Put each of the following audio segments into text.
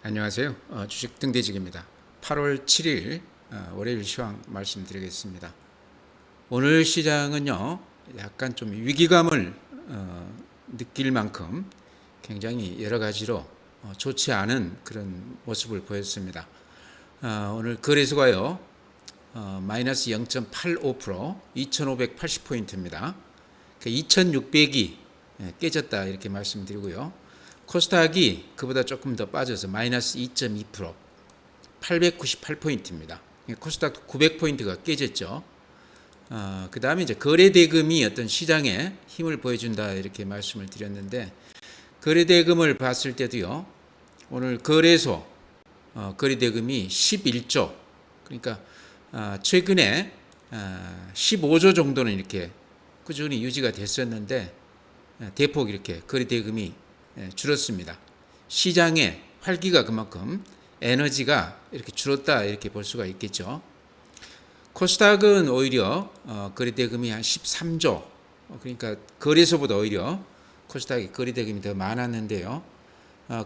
안녕하세요. 주식 등대직입니다. 8월 7일 월요일 시황 말씀드리겠습니다. 오늘 시장은요, 약간 좀 위기감을 느낄 만큼 굉장히 여러 가지로 좋지 않은 그런 모습을 보였습니다. 오늘 거래소가요, 마이너스 0.85%, 2,580포인트입니다. 2,600이 깨졌다 이렇게 말씀드리고요. 코스닥이 그보다 조금 더 빠져서 마이너스 2.2%, 898포인트입니다. 코스닥도 900포인트가 깨졌죠. 그 다음에 이제 거래대금이 어떤 시장에 힘을 보여준다 이렇게 말씀을 드렸는데, 거래대금을 봤을 때도요, 오늘 거래소 거래대금이 11조, 그러니까 최근에 15조 정도는 이렇게 꾸준히 유지가 됐었는데 대폭 이렇게 거래대금이 줄었습니다. 시장의 활기가 그만큼 에너지가 이렇게 줄었다 이렇게 볼 수가 있겠죠. 코스닥은 오히려 거래대금이 한 13조, 그러니까 거래소보다 오히려 코스닥이 거래대금이 더 많았는데요.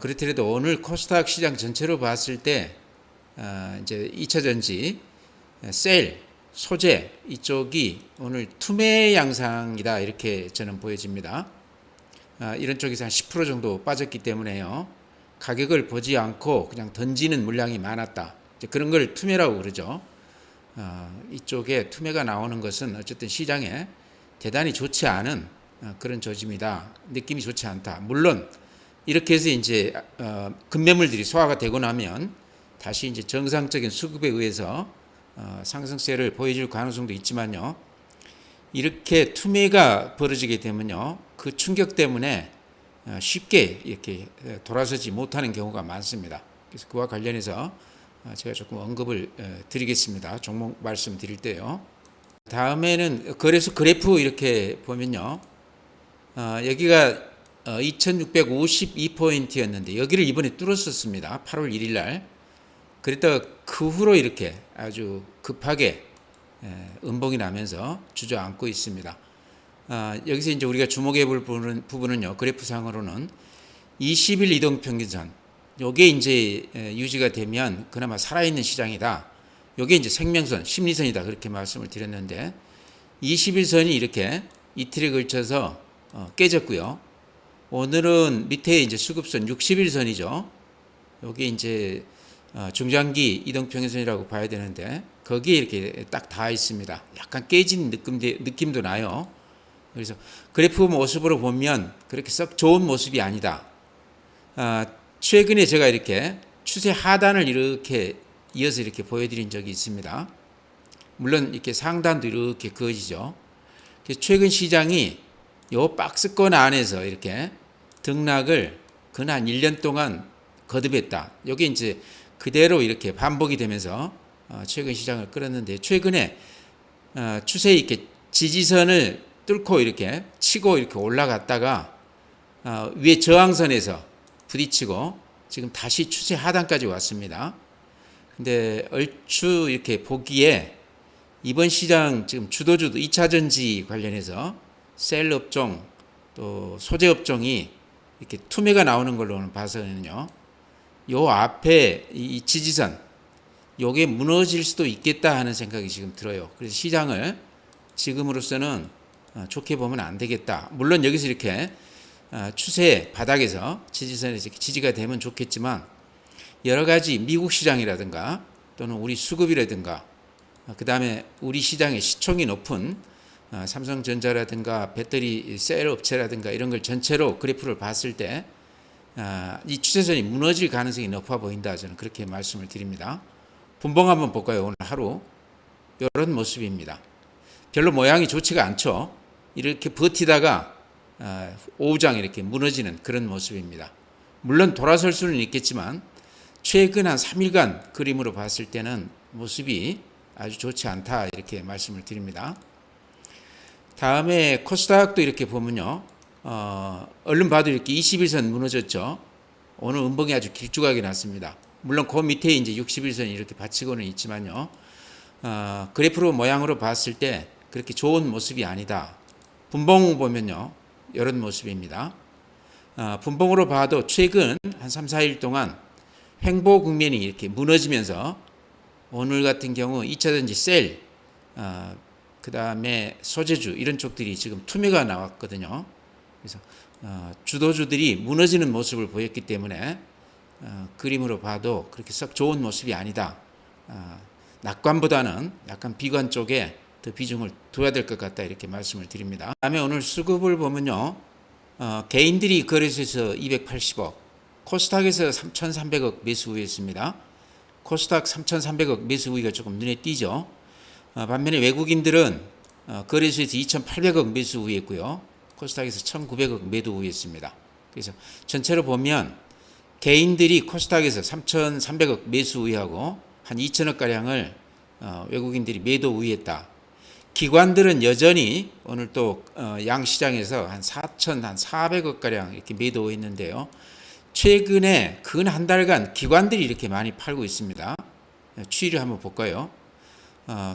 그렇더라도 오늘 코스닥 시장 전체로 봤을 때 이제 2차전지, 셀, 소재 이쪽이 오늘 투매 양상이다 이렇게 저는 보여집니다. 이런 쪽에서 한 10% 정도 빠졌기 때문에요. 가격을 보지 않고 그냥 던지는 물량이 많았다. 그런 걸 투매라고 그러죠. 이쪽에 투매가 나오는 것은 어쨌든 시장에 대단히 좋지 않은 그런 조짐이다. 느낌이 좋지 않다. 물론 이렇게 해서 이제 급매물들이 소화가 되고 나면 다시 이제 정상적인 수급에 의해서 상승세를 보여줄 가능성도 있지만요. 이렇게 투매가 벌어지게 되면요, 그 충격 때문에 쉽게 이렇게 돌아서지 못하는 경우가 많습니다. 그래서 그와 관련해서 제가 조금 언급을 드리겠습니다. 종목 말씀드릴 때요. 다음에는 거래소 그래프 이렇게 보면요, 여기가 2652포인트였는데 여기를 이번에 뚫었었습니다. 8월 1일 날. 그랬다가 그 후로 이렇게 아주 급하게 음봉이 나면서 주저앉고 있습니다. 여기서 이제 우리가 주목해 볼 부분은요, 그래프상으로는 20일 이동평균선, 요게 이제 유지가 되면 그나마 살아있는 시장이다. 요게 이제 생명선, 심리선이다. 그렇게 말씀을 드렸는데, 20일선이 이렇게 이틀에 걸쳐서 깨졌고요. 오늘은 밑에 이제 수급선 60일선이죠. 요게 이제 중장기 이동평균선이라고 봐야 되는데, 거기에 이렇게 딱 닿아 있습니다. 약간 깨진 느낌도 나요. 그래서 그래프 모습으로 보면 그렇게 썩 좋은 모습이 아니다. 최근에 제가 이렇게 추세 하단을 이렇게 이어서 이렇게 보여드린 적이 있습니다. 물론 이렇게 상단도 이렇게 그어지죠. 최근 시장이 요 박스권 안에서 이렇게 등락을 근 1년 동안 거듭했다. 여기 이제 그대로 이렇게 반복이 되면서 최근 시장을 끌었는데, 최근에 추세 있게 지지선을 뚫고 이렇게 치고 이렇게 올라갔다가 위에 저항선에서 부딪히고 지금 다시 추세 하단까지 왔습니다. 근데 얼추 이렇게 보기에 이번 시장 지금 주도주도 2차전지 관련해서 셀 업종 또 소재 업종이 이렇게 투매가 나오는 걸로는 봐서는요, 요 앞에 이 지지선 요게 무너질 수도 있겠다 하는 생각이 지금 들어요. 그래서 시장을 지금으로서는 좋게 보면 안 되겠다. 물론 여기서 이렇게 추세 바닥에서 지지선에서 지지가 되면 좋겠지만, 여러 가지 미국 시장이라든가 또는 우리 수급이라든가 그 다음에 우리 시장의 시총이 높은 삼성전자라든가 배터리 셀 업체라든가 이런 걸 전체로 그래프를 봤을 때 이 추세선이 무너질 가능성이 높아 보인다. 저는 그렇게 말씀을 드립니다. 분봉 한번 볼까요? 오늘 하루 이런 모습입니다. 별로 모양이 좋지가 않죠. 이렇게 버티다가 오후장 이렇게 무너지는 그런 모습입니다. 물론 돌아설 수는 있겠지만 최근 한 3일간 그림으로 봤을 때는 모습이 아주 좋지 않다 이렇게 말씀을 드립니다. 다음에 코스닥도 이렇게 보면요, 얼른 봐도 이렇게 21선 무너졌죠. 오늘 음봉이 아주 길쭉하게 났습니다. 물론 그 밑에 이제 61선이 이렇게 받치고는 있지만요, 그래프로 모양으로 봤을 때 그렇게 좋은 모습이 아니다. 분봉 보면요, 이런 모습입니다. 분봉으로 봐도 최근 한 3, 4일 동안 횡보 국면이 이렇게 무너지면서 오늘 같은 경우 2차전지 셀, 그 다음에 소재주 이런 쪽들이 지금 투매가 나왔거든요. 그래서 주도주들이 무너지는 모습을 보였기 때문에 그림으로 봐도 그렇게 썩 좋은 모습이 아니다. 낙관보다는 약간 비관 쪽에 더 비중을 둬야 될 것 같다 이렇게 말씀을 드립니다. 다음에 오늘 수급을 보면요. 개인들이 거래소에서 280억, 코스닥에서 3,300억 매수 우위였습니다. 코스닥 3,300억 매수 우위가 조금 눈에 띄죠. 반면에 외국인들은 거래소에서 2,800억 매수 우위였고요. 코스닥에서 1,900억 매도 우위였습니다. 그래서 전체로 보면 개인들이 코스닥에서 3,300억 매수 우위하고 한 2천억 가량을 외국인들이 매도 우위했다. 기관들은 여전히 오늘 또 양시장에서 한 4,400억 가량 이렇게 매도 우위했는데요. 최근에 근 한 달간 기관들이 이렇게 많이 팔고 있습니다. 추이를 한번 볼까요?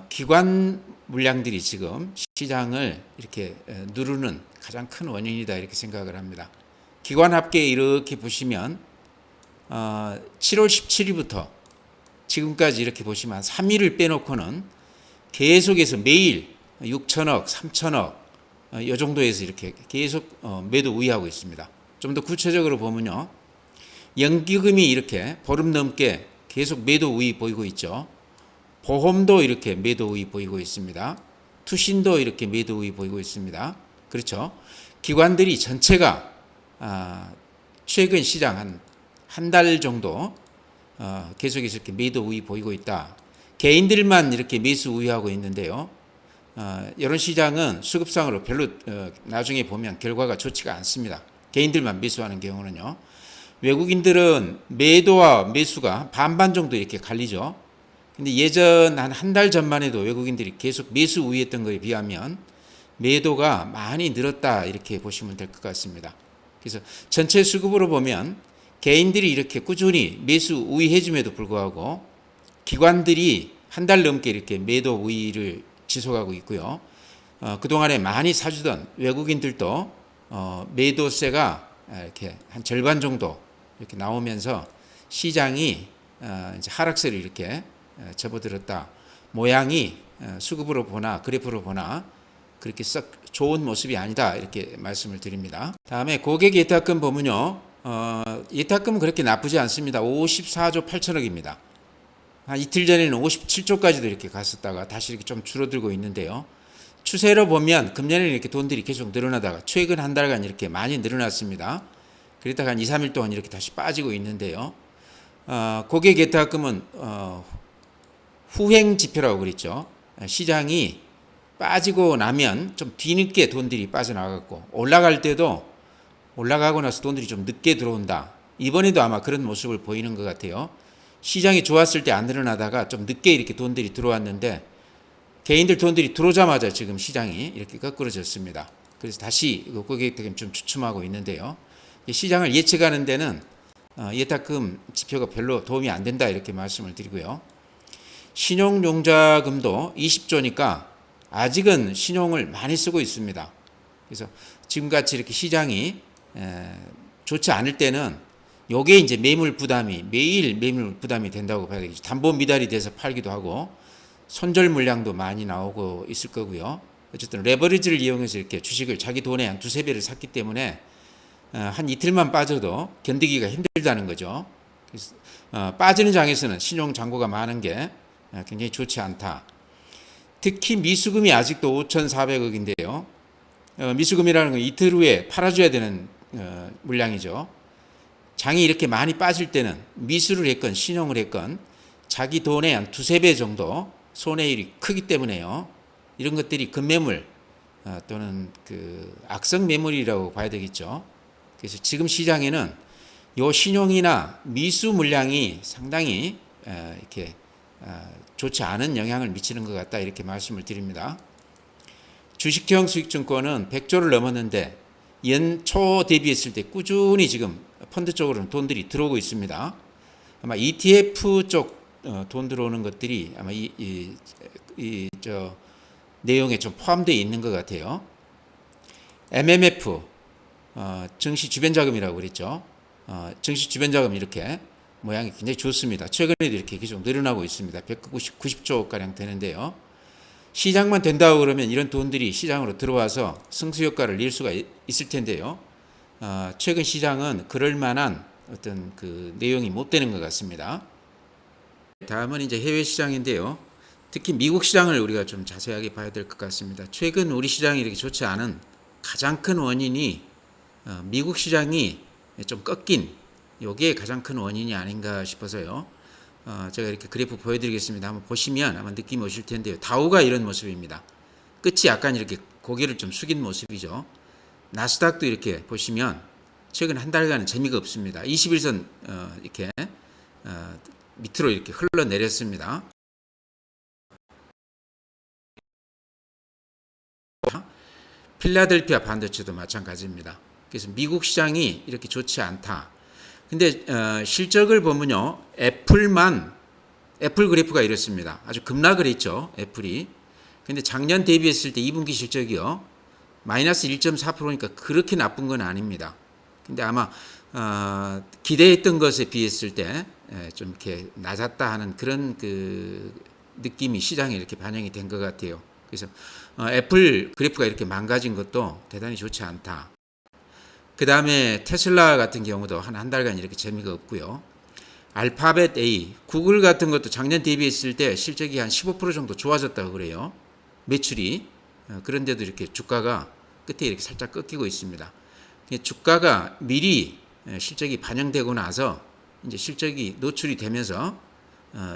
기관 물량들이 지금 시장을 이렇게 누르는 가장 큰 원인이다 이렇게 생각을 합니다. 기관 합계 이렇게 보시면 7월 17일부터 지금까지 이렇게 보시면 3일을 빼놓고는 계속해서 매일 6천억, 3천억 이 정도에서 이렇게 계속 매도 우위하고 있습니다. 좀 더 구체적으로 보면요. 연기금이 이렇게 보름 넘게 계속 매도 우위 보이고 있죠. 보험도 이렇게 매도 우위 보이고 있습니다. 투신도 이렇게 매도 우위 보이고 있습니다. 그렇죠. 기관들이 전체가 최근 시장 한 달 정도 계속해서 이렇게 매도 우위 보이고 있다. 개인들만 이렇게 매수 우위하고 있는데요. 이런 시장은 수급상으로 별로 나중에 보면 결과가 좋지가 않습니다. 개인들만 매수하는 경우는요. 외국인들은 매도와 매수가 반반 정도 이렇게 갈리죠. 근데 예전 한 달 전만 해도 외국인들이 계속 매수 우위했던 것에 비하면 매도가 많이 늘었다 이렇게 보시면 될 것 같습니다. 그래서 전체 수급으로 보면 개인들이 이렇게 꾸준히 매수 우위해줌에도 불구하고 기관들이 한 달 넘게 이렇게 매도 우위를 지속하고 있고요. 그동안에 많이 사주던 외국인들도 매도세가 이렇게 한 절반 정도 이렇게 나오면서 시장이 이제 하락세를 이렇게 접어들었다. 모양이 수급으로 보나 그래프로 보나 그렇게 썩 좋은 모습이 아니다 이렇게 말씀을 드립니다. 다음에 고객 예탁금 보면요. 예탁금은 그렇게 나쁘지 않습니다. 54조 8천억입니다. 한 이틀 전에는 57조까지도 이렇게 갔었다가 다시 이렇게 좀 줄어들고 있는데요. 추세로 보면 금년에는 이렇게 돈들이 계속 늘어나다가 최근 한 달간 이렇게 많이 늘어났습니다. 그랬다가 한 2, 3일 동안 이렇게 다시 빠지고 있는데요. 고객 예탁금은 후행 지표라고 그랬죠. 시장이 빠지고 나면 좀 뒤늦게 돈들이 빠져나갔고 올라갈 때도 올라가고 나서 돈들이 좀 늦게 들어온다. 이번에도 아마 그런 모습을 보이는 것 같아요. 시장이 좋았을 때 안 늘어나다가 좀 늦게 이렇게 돈들이 들어왔는데 개인들 돈들이 들어오자마자 지금 시장이 이렇게 거꾸러졌습니다. 그래서 다시 고객들이 좀 주춤하고 있는데요. 시장을 예측하는 데는 예탁금 지표가 별로 도움이 안 된다 이렇게 말씀을 드리고요. 신용용자금도 20조니까 아직은 신용을 많이 쓰고 있습니다. 그래서 지금같이 이렇게 시장이 좋지 않을 때는 요게 이제 매물 부담이 매일 매물 부담이 된다고 봐야 되겠죠. 담보 미달이 돼서 팔기도 하고 손절 물량도 많이 나오고 있을 거고요. 어쨌든 레버리지를 이용해서 이렇게 주식을 자기 돈의 한 두세 배를 샀기 때문에 한 이틀만 빠져도 견디기가 힘들다는 거죠. 그래서 빠지는 장에서는 신용 잔고가 많은 게 굉장히 좋지 않다. 특히 미수금이 아직도 5,400억인데요. 미수금이라는 건 이틀 후에 팔아줘야 되는 물량이죠. 장이 이렇게 많이 빠질 때는 미수를 했건 신용을 했건 자기 돈의 한 두세 배 정도 손해율이 크기 때문에요. 이런 것들이 급매물 또는 그 악성 매물이라고 봐야 되겠죠. 그래서 지금 시장에는 요 신용이나 미수 물량이 상당히 이렇게 좋지 않은 영향을 미치는 것 같다 이렇게 말씀을 드립니다. 주식형 수익증권은 100조를 넘었는데 연초 대비했을 때 꾸준히 지금 펀드 쪽으로는 돈들이 들어오고 있습니다. 아마 ETF 쪽 돈 들어오는 것들이 아마 저 내용에 좀 포함되어 있는 것 같아요. MMF 증시 주변 자금이라고 그랬죠. 증시 주변 자금 이렇게 모양이 굉장히 좋습니다. 최근에도 이렇게 계속 늘어나고 있습니다. 190조가량 되는데요. 시장만 된다고 그러면 이런 돈들이 시장으로 들어와서 승수 효과를 낼 수가 있을 텐데요. 최근 시장은 그럴 만한 어떤 그 내용이 못 되는 것 같습니다. 다음은 이제 해외 시장인데요. 특히 미국 시장을 우리가 좀 자세하게 봐야 될 것 같습니다. 최근 우리 시장이 이렇게 좋지 않은 가장 큰 원인이 미국 시장이 좀 꺾인 요게 가장 큰 원인이 아닌가 싶어서요. 제가 이렇게 그래프 보여드리겠습니다. 한번 보시면 아마 느낌이 오실 텐데요. 다우가 이런 모습입니다. 끝이 약간 이렇게 고개를 좀 숙인 모습이죠. 나스닥도 이렇게 보시면 최근 한 달간은 재미가 없습니다. 21선 이렇게 밑으로 이렇게 흘러내렸습니다. 필라델피아 반도체도 마찬가지입니다. 그래서 미국 시장이 이렇게 좋지 않다. 근데 실적을 보면요, 애플 그래프가 이렇습니다. 아주 급락을 했죠, 애플이. 근데 작년 대비했을 때 2분기 실적이요, 마이너스 1.4%니까 그렇게 나쁜 건 아닙니다. 근데 아마 기대했던 것에 비했을 때 좀 이렇게 낮았다 하는 그런 그 느낌이 시장에 이렇게 반영이 된 것 같아요. 그래서 애플 그래프가 이렇게 망가진 것도 대단히 좋지 않다. 그 다음에 테슬라 같은 경우도 한 달간 이렇게 재미가 없고요. 알파벳 A, 구글 같은 것도 작년 대비했을 때 실적이 한 15% 정도 좋아졌다고 그래요. 매출이. 그런데도 이렇게 주가가 끝에 이렇게 살짝 꺾이고 있습니다. 주가가 미리 실적이 반영되고 나서 이제 실적이 노출이 되면서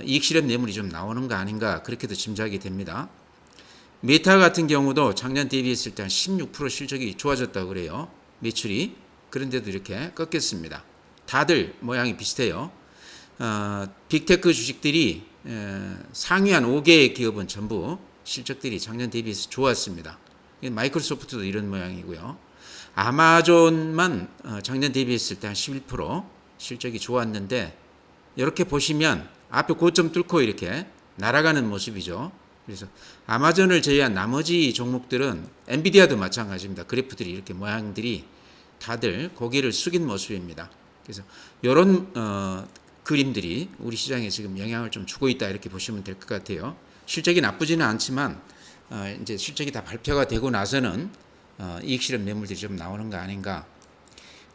이익 실현 매물이 좀 나오는 거 아닌가, 그렇게도 짐작이 됩니다. 메타 같은 경우도 작년 대비했을 때 한 16% 실적이 좋아졌다고 그래요. 매출이. 그런데도 이렇게 꺾였습니다. 다들 모양이 비슷해요. 빅테크 주식들이 상위 한 5개의 기업은 전부 실적들이 작년 대비해서 좋았습니다. 마이크로소프트도 이런 모양이고요. 아마존만 작년 대비했을 때 한 11% 실적이 좋았는데, 이렇게 보시면 앞에 고점 뚫고 이렇게 날아가는 모습이죠. 그래서 아마존을 제외한 나머지 종목들은, 엔비디아도 마찬가지입니다. 그래프들이 이렇게 모양들이 다들 고개를 숙인 모습입니다. 그래서 이런 그림들이 우리 시장에 지금 영향을 좀 주고 있다, 이렇게 보시면 될 것 같아요. 실적이 나쁘지는 않지만 이제 실적이 다 발표가 되고 나서는 이익 실현 매물들이 좀 나오는 거 아닌가.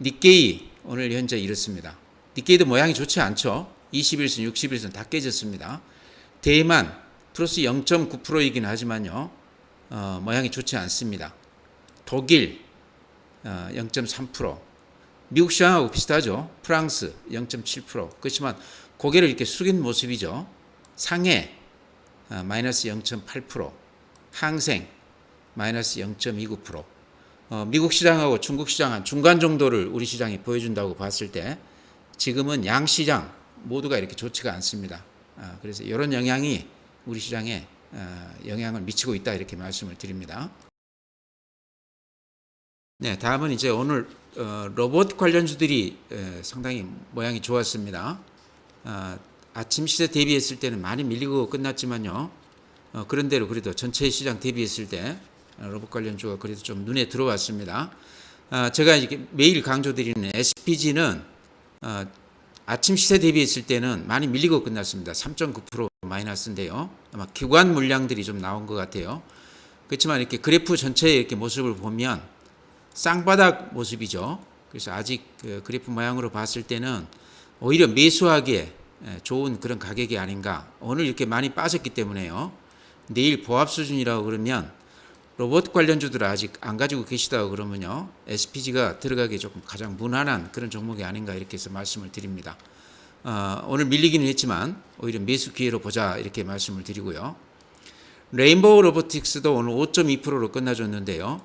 니케이 오늘 현재 이렇습니다. 니케이도 모양이 좋지 않죠. 21선, 61선 다 깨졌습니다. 대만 플러스 0.9%이긴 하지만요, 모양이 좋지 않습니다. 독일 0.3%, 미국 시장하고 비슷하죠. 프랑스 0.7%. 그렇지만 고개를 이렇게 숙인 모습이죠. 상해 마이너스 0.8%, 항생 마이너스 0.29%. 미국 시장하고 중국 시장 한 중간 정도를 우리 시장이 보여준다고 봤을 때 지금은 양 시장 모두가 이렇게 좋지가 않습니다. 그래서 이런 영향이 우리 시장에 영향을 미치고 있다, 이렇게 말씀을 드립니다. 네, 다음은 이제 오늘 로봇 관련주들이 상당히 모양이 좋았습니다. 아침 시세 대비했을 때는 많이 밀리고 끝났지만요, 그런대로 그래도 전체 시장 대비했을 때 로봇 관련주가 그래도 좀 눈에 들어왔습니다. 제가 이렇게 매일 강조드리는 SPG는 아침 시세 대비했을 때는 많이 밀리고 끝났습니다. 3.9% 마이너스인데요. 아마 기관 물량들이 좀 나온 것 같아요. 그렇지만 이렇게 그래프 전체의 이렇게 모습을 보면 쌍바닥 모습이죠. 그래서 아직 그 그래프 모양으로 봤을 때는 오히려 매수하기에 좋은 그런 가격이 아닌가. 오늘 이렇게 많이 빠졌기 때문에요. 내일 보합 수준이라고 그러면 로봇 관련주들 아직 안 가지고 계시다고 그러면요, SPG가 들어가기 조금 가장 무난한 그런 종목이 아닌가, 이렇게 해서 말씀을 드립니다. 오늘 밀리기는 했지만 오히려 매수 기회로 보자, 이렇게 말씀을 드리고요. 레인보우 로보틱스도 오늘 5.2%로 끝나줬는데요.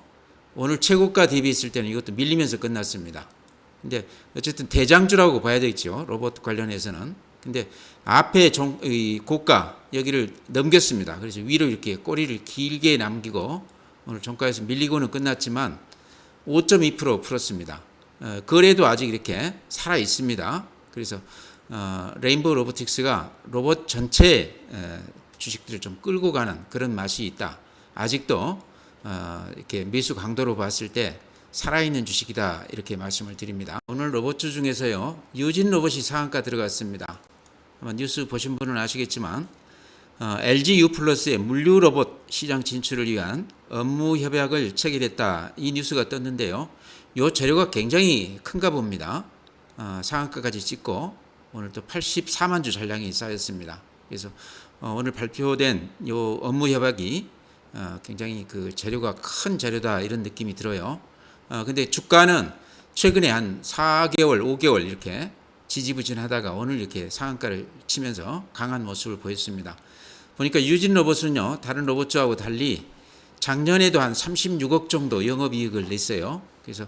오늘 최고가 대비했을 때는 이것도 밀리면서 끝났습니다. 근데 어쨌든 대장주라고 봐야 되겠죠, 로봇 관련해서는. 근데 앞에 고가 여기를 넘겼습니다. 그래서 위로 이렇게 꼬리를 길게 남기고 오늘 종가에서 밀리고는 끝났지만 5.2% 풀었습니다. 거래도 아직 이렇게 살아 있습니다. 그래서 레인보우 로보틱스가 로봇 전체 주식들을 좀 끌고 가는 그런 맛이 있다. 아직도 이렇게 매수 강도로 봤을 때 살아있는 주식이다 이렇게 말씀을 드립니다. 오늘 로봇주 중에서요 유진 로봇이 상한가 들어갔습니다. 아마 뉴스 보신 분은 아시겠지만 LG U+의 물류 로봇 시장 진출을 위한 업무 협약을 체결했다 이 뉴스가 떴는데요. 이 재료가 굉장히 큰가 봅니다. 상한가까지 찍고 오늘 또 84만 주 잔량이 쌓였습니다. 그래서 오늘 발표된 이 업무 협약이 굉장히 그 재료가 큰 재료다 이런 느낌이 들어요. 근데 주가는 최근에 한 4개월, 5개월 이렇게 지지부진하다가 오늘 이렇게 상한가를 치면서 강한 모습을 보였습니다. 보니까 유진 로봇은요, 다른 로봇주하고 달리 작년에도 한 36억 정도 영업이익을 냈어요. 그래서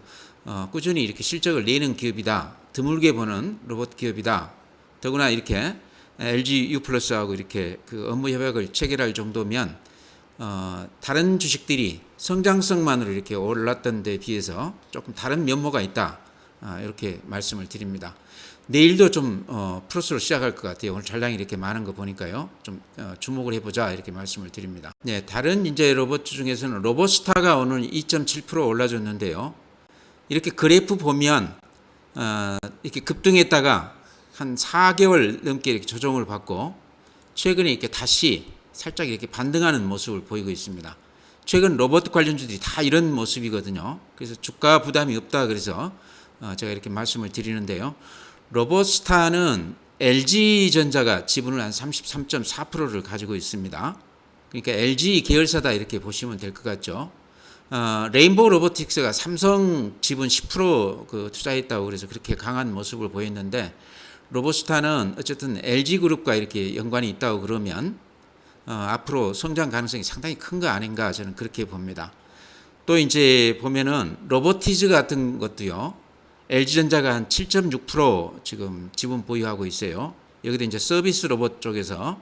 꾸준히 이렇게 실적을 내는 기업이다. 드물게 보는 로봇 기업이다. 더구나 이렇게 LG U+하고 이렇게 그 업무 협약을 체결할 정도면 다른 주식들이 성장성만으로 이렇게 올랐던 데 비해서 조금 다른 면모가 있다. 이렇게 말씀을 드립니다. 내일도 좀 플러스로 시작할 것 같아요. 오늘 잔량이 이렇게 많은 거 보니까요. 좀 주목을 해보자 이렇게 말씀을 드립니다. 네, 다른 이제 로봇 중에서는 로봇스타가 오늘 2.7% 올라줬는데요. 이렇게 그래프 보면 이렇게 급등했다가 한 4개월 넘게 이렇게 조정을 받고 최근에 이렇게 다시 살짝 이렇게 반등하는 모습을 보이고 있습니다. 최근 로봇 관련주들이 다 이런 모습이거든요. 그래서 주가 부담이 없다 그래서 제가 이렇게 말씀을 드리는데요. 로봇스타는 LG전자가 지분을 한 33.4%를 가지고 있습니다. 그러니까 LG 계열사다 이렇게 보시면 될 것 같죠. 레인보우 로보틱스가 삼성 지분 10% 투자했다고 그래서 그렇게 강한 모습을 보였는데 로봇스타는 어쨌든 LG그룹과 이렇게 연관이 있다고 그러면 앞으로 성장 가능성이 상당히 큰 거 아닌가 저는 그렇게 봅니다. 또 이제 보면은 로보티즈 같은 것도요. LG전자가 한 7.6% 지금 지분 보유하고 있어요. 여기도 이제 서비스 로봇 쪽에서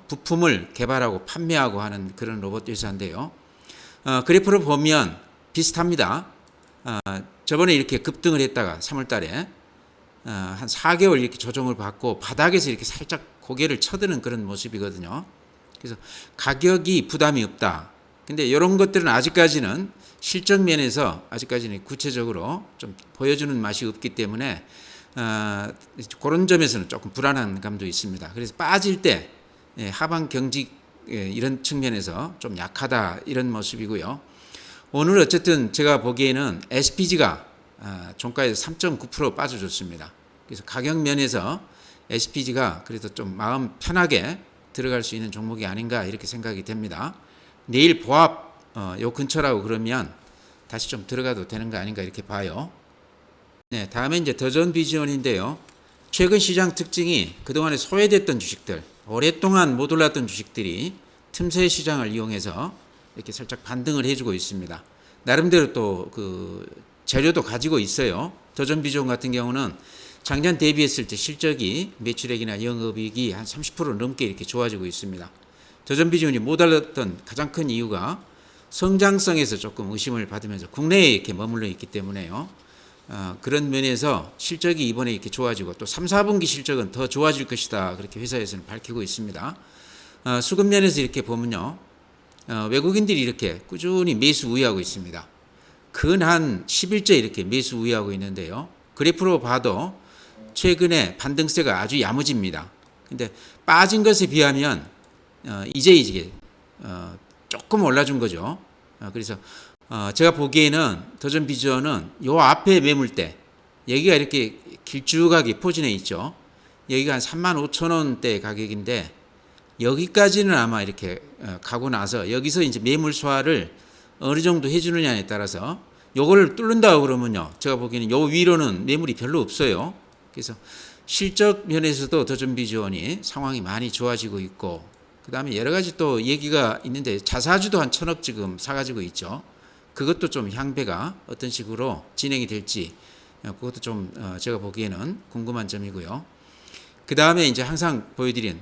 부품을 개발하고 판매하고 하는 그런 로봇 회사인데요. 그래프를 보면 비슷합니다. 저번에 이렇게 급등을 했다가 3월 달에 한 4개월 이렇게 조정을 받고 바닥에서 이렇게 살짝 고개를 쳐드는 그런 모습이거든요. 그래서 가격이 부담이 없다. 근데 이런 것들은 아직까지는 실적 면에서 아직까지는 구체적으로 좀 보여주는 맛이 없기 때문에 그런 점에서는 조금 불안한 감도 있습니다. 그래서 빠질 때 하방 경직 이런 측면에서 좀 약하다 이런 모습이고요. 오늘 어쨌든 제가 보기에는 SPG가 종가에서 3.9% 빠져줬습니다. 그래서 가격 면에서 SPG가 그래도 좀 마음 편하게 들어갈 수 있는 종목이 아닌가 이렇게 생각이 됩니다. 내일 보합 요 근처라고 그러면 다시 좀 들어가도 되는 거 아닌가 이렇게 봐요. 네, 다음에 이제 더존 비전인데요. 최근 시장 특징이 그동안에 소외됐던 주식들, 오랫동안 못 올랐던 주식들이 틈새 시장을 이용해서 이렇게 살짝 반등을 해주고 있습니다. 나름대로 또 그 재료도 가지고 있어요. 더존 비전 같은 경우는 작년 대비했을 때 실적이 매출액이나 영업이익이 한 30% 넘게 이렇게 좋아지고 있습니다. 더존 비전이 못 올랐던 가장 큰 이유가 성장성에서 조금 의심을 받으면서 국내에 이렇게 머물러 있기 때문에요. 그런 면에서 실적이 이번에 이렇게 좋아지고 또 3, 4분기 실적은 더 좋아질 것이다. 그렇게 회사에서는 밝히고 있습니다. 수급 면에서 이렇게 보면요. 외국인들이 이렇게 꾸준히 매수 우위하고 있습니다. 근 한 10일째 이렇게 매수 우위하고 있는데요. 그래프로 봐도 최근에 반등세가 아주 야무집니다. 근데 빠진 것에 비하면 이제 조금 올라준 거죠. 그래서 제가 보기에는 더존 비전은 요 앞에 매물대 여기가 이렇게 길쭉하게 포진해 있죠. 여기가 한 35,000원대 가격인데 여기까지는 아마 이렇게 가고 나서 여기서 이제 매물 소화를 어느 정도 해주느냐에 따라서 요거를 뚫는다고 그러면요. 제가 보기에는 요 위로는 매물이 별로 없어요. 그래서 실적 면에서도 더존 비전이 상황이 많이 좋아지고 있고 그 다음에 여러 가지 또 얘기가 있는데 자사주도 한 1,000억 지금 사가지고 있죠. 그것도 좀 향배가 어떤 식으로 진행이 될지 그것도 좀 제가 보기에는 궁금한 점이고요. 그 다음에 이제 항상 보여드린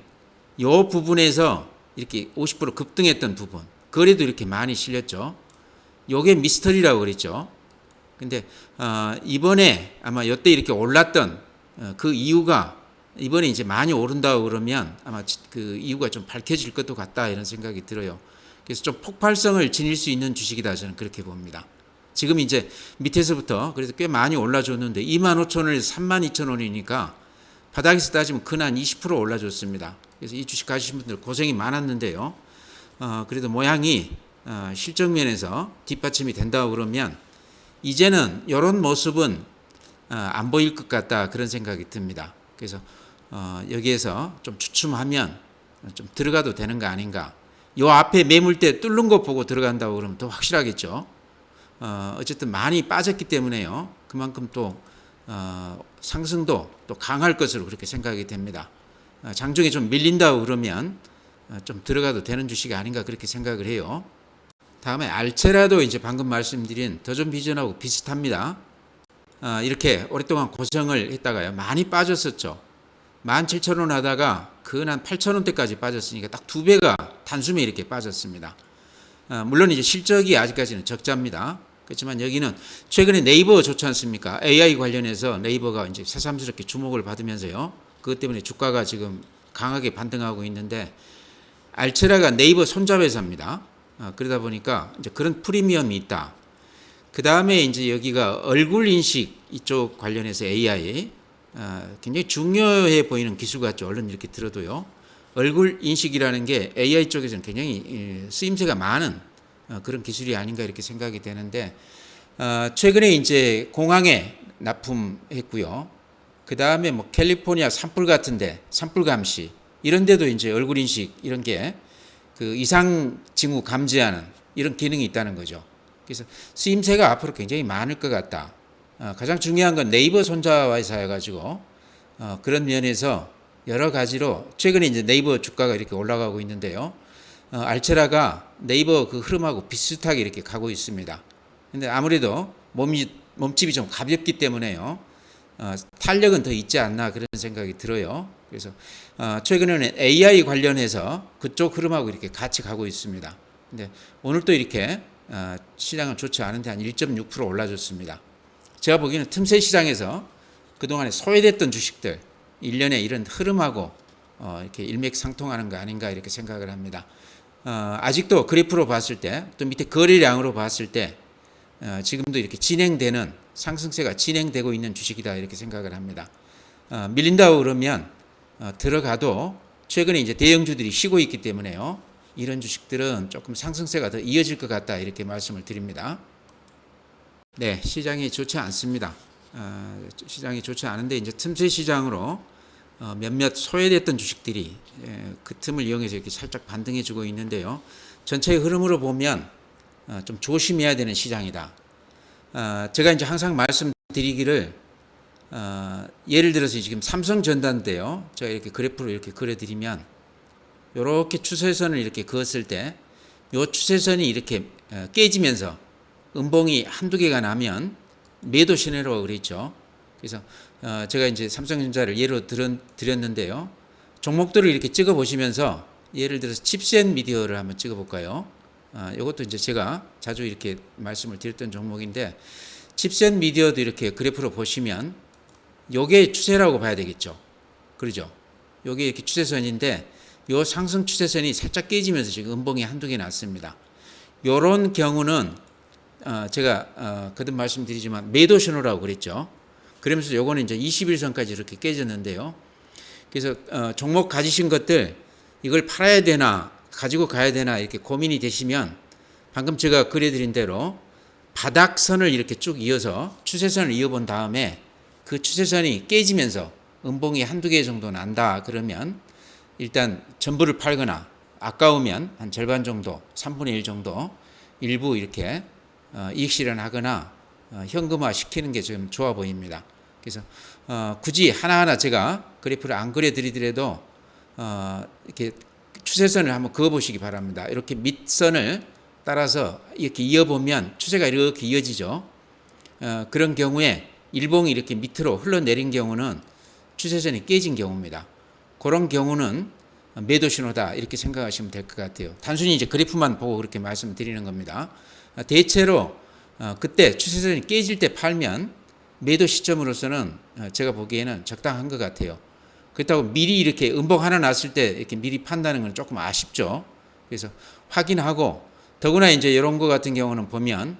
요 부분에서 이렇게 50% 급등했던 부분 거래도 이렇게 많이 실렸죠. 요게 미스터리라고 그랬죠. 근데 이번에 아마 요때 이렇게 올랐던 그 이유가 이번에 이제 많이 오른다고 그러면 아마 그 이유가 좀 밝혀질 것도 같다 이런 생각이 들어요. 그래서 좀 폭발성을 지닐 수 있는 주식이다 저는 그렇게 봅니다. 지금 이제 밑에서부터 그래도 꽤 많이 올라줬는데 25,000원에서 32,000원이니까 바닥에서 따지면 근한 20% 올라줬습니다. 그래서 이 주식 가지신 분들 고생이 많았는데요. 그래도 모양이 실적 면에서 뒷받침이 된다고 그러면 이제는 이런 모습은 안 보일 것 같다 그런 생각이 듭니다. 그래서 여기에서 좀 주춤하면 좀 들어가도 되는 거 아닌가. 요 앞에 매물대 뚫는 거 보고 들어간다고 그러면 더 확실하겠죠. 어쨌든 많이 빠졌기 때문에요. 그만큼 또 상승도 또 강할 것으로 그렇게 생각이 됩니다. 장중에 좀 밀린다고 그러면 좀 들어가도 되는 주식이 아닌가 그렇게 생각을 해요. 다음에 알체라도 이제 방금 말씀드린 더존 비전하고 비슷합니다. 이렇게 오랫동안 고생을 했다가요. 많이 빠졌었죠. 17,000원 하다가 근한 8,000원대까지 빠졌으니까 딱 2배가 단숨에 이렇게 빠졌습니다. 물론 이제 실적이 아직까지는 적자입니다. 그렇지만 여기는 최근에 네이버 좋지 않습니까? AI 관련해서 네이버가 이제 새삼스럽게 주목을 받으면서요. 그것 때문에 주가가 지금 강하게 반등하고 있는데 알체라가 네이버 손자회사입니다. 그러다 보니까 이제 그런 프리미엄이 있다. 그 다음에 이제 여기가 얼굴 인식 이쪽 관련해서 AI 굉장히 중요해 보이는 기술 같죠. 얼른 이렇게 들어도요. 얼굴 인식이라는 게 AI 쪽에서는 굉장히 쓰임새가 많은 그런 기술이 아닌가 이렇게 생각이 되는데 최근에 이제 공항에 납품했고요. 그 다음에 뭐 캘리포니아 산불 같은데 산불 감시 이런 데도 이제 얼굴 인식 이런 게 그 이상 징후 감지하는 이런 기능이 있다는 거죠. 그래서 쓰임새가 앞으로 굉장히 많을 것 같다. 가장 중요한 건 네이버 손자회사여가지고 그런 면에서 여러 가지로 최근에 이제 네이버 주가가 이렇게 올라가고 있는데요. 알체라가 네이버 그 흐름하고 비슷하게 이렇게 가고 있습니다. 근데 아무래도 몸집이 좀 가볍기 때문에요. 탄력은 더 있지 않나 그런 생각이 들어요. 그래서 최근에는 AI 관련해서 그쪽 흐름하고 이렇게 같이 가고 있습니다. 근데 오늘 또 이렇게 시장은 좋지 않은데 한 1.6% 올라줬습니다. 제가 보기에는 틈새 시장에서 그동안에 소외됐던 주식들 일련의 이런 흐름하고 이렇게 일맥상통하는 거 아닌가 이렇게 생각을 합니다. 아직도 그래프로 봤을 때 또 밑에 거래량으로 봤을 때 지금도 이렇게 진행되는 상승세가 진행되고 있는 주식이다 이렇게 생각을 합니다. 밀린다고 그러면 들어가도 최근에 이제 대형주들이 쉬고 있기 때문에요. 이런 주식들은 조금 상승세가 더 이어질 것 같다 이렇게 말씀을 드립니다. 네, 시장이 좋지 않습니다. 시장이 좋지 않은데 이제 틈새 시장으로 몇몇 소외됐던 주식들이 그 틈을 이용해서 이렇게 살짝 반등해주고 있는데요. 전체의 흐름으로 보면 좀 조심해야 되는 시장이다. 제가 이제 항상 말씀드리기를 예를 들어서 지금 삼성전자인데요. 제가 이렇게 그래프로 이렇게 그려드리면 이렇게 추세선을 이렇게 그었을 때 이 추세선이 이렇게 깨지면서 음봉이 한두 개가 나면 매도 신호라고 그랬죠. 그래서 제가 이제 삼성전자를 예로 드렸는데요. 종목들을 이렇게 찍어 보시면서 예를 들어서 칩셋 미디어를 한번 찍어 볼까요? 이것도 이제 제가 자주 이렇게 말씀을 드렸던 종목인데 칩셋 미디어도 이렇게 그래프로 보시면 요게 추세라고 봐야 되겠죠. 그러죠? 요게 이렇게 추세선인데 요 상승 추세선이 살짝 깨지면서 지금 음봉이 한두 개 났습니다. 요런 경우는 제가 거듭 말씀드리지만 매도 신호라고 그랬죠. 그러면서 요거는 이제 21선까지 이렇게 깨졌는데요. 그래서 종목 가지신 것들 이걸 팔아야 되나 가지고 가야 되나 이렇게 고민이 되시면 방금 제가 그려드린 대로 바닥선을 이렇게 쭉 이어서 추세선을 이어본 다음에 그 추세선이 깨지면서 음봉이 한두 개 정도 난다 그러면 일단 전부를 팔거나 아까우면 한 절반 정도 3분의 1 정도 일부 이렇게 이익 실현하거나 현금화 시키는 게 좀 좋아 보입니다. 그래서 굳이 하나하나 제가 그래프를 안 그려드리더라도 이렇게 추세선을 한번 그어보시기 바랍니다. 이렇게 밑선을 따라서 이렇게 이어보면 추세가 이렇게 이어지죠. 그런 경우에 일봉이 이렇게 밑으로 흘러내린 경우는 추세선이 깨진 경우입니다. 그런 경우는 매도 신호다 이렇게 생각하시면 될 것 같아요. 단순히 이제 그래프만 보고 그렇게 말씀드리는 겁니다. 대체로 그때 추세선이 깨질 때 팔면 매도 시점으로서는 제가 보기에는 적당한 것 같아요. 그렇다고 미리 이렇게 음봉 하나 났을 때 이렇게 미리 판다는 건 조금 아쉽죠. 그래서 확인하고 더구나 이제 이런 거 같은 경우는 보면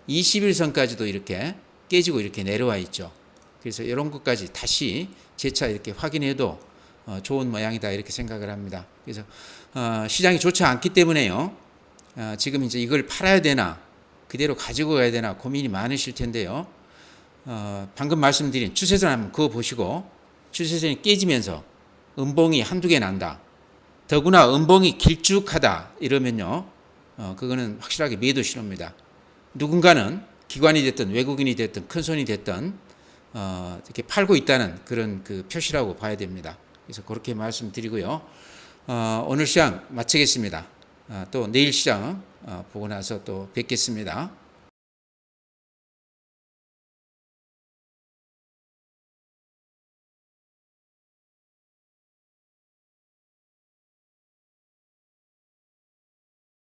21선까지도 이렇게 깨지고 이렇게 내려와 있죠. 그래서 이런 것까지 다시 재차 이렇게 확인해도 좋은 모양이다 이렇게 생각을 합니다. 그래서 시장이 좋지 않기 때문에요. 지금 이제 이걸 팔아야 되나 그대로 가지고 가야 되나 고민이 많으실 텐데요. 방금 말씀드린 추세선 한번 그거 보시고 추세선이 깨지면서 음봉이 한두 개 난다. 더구나 음봉이 길쭉하다 이러면요. 그거는 확실하게 매도 신호입니다. 누군가는 기관이 됐든 외국인이 됐든 큰손이 됐든 이렇게 팔고 있다는 그런 그 표시라고 봐야 됩니다. 그래서 그렇게 말씀드리고요. 오늘 시장 마치겠습니다. 또 내일 시장 보고 나서 또 뵙겠습니다.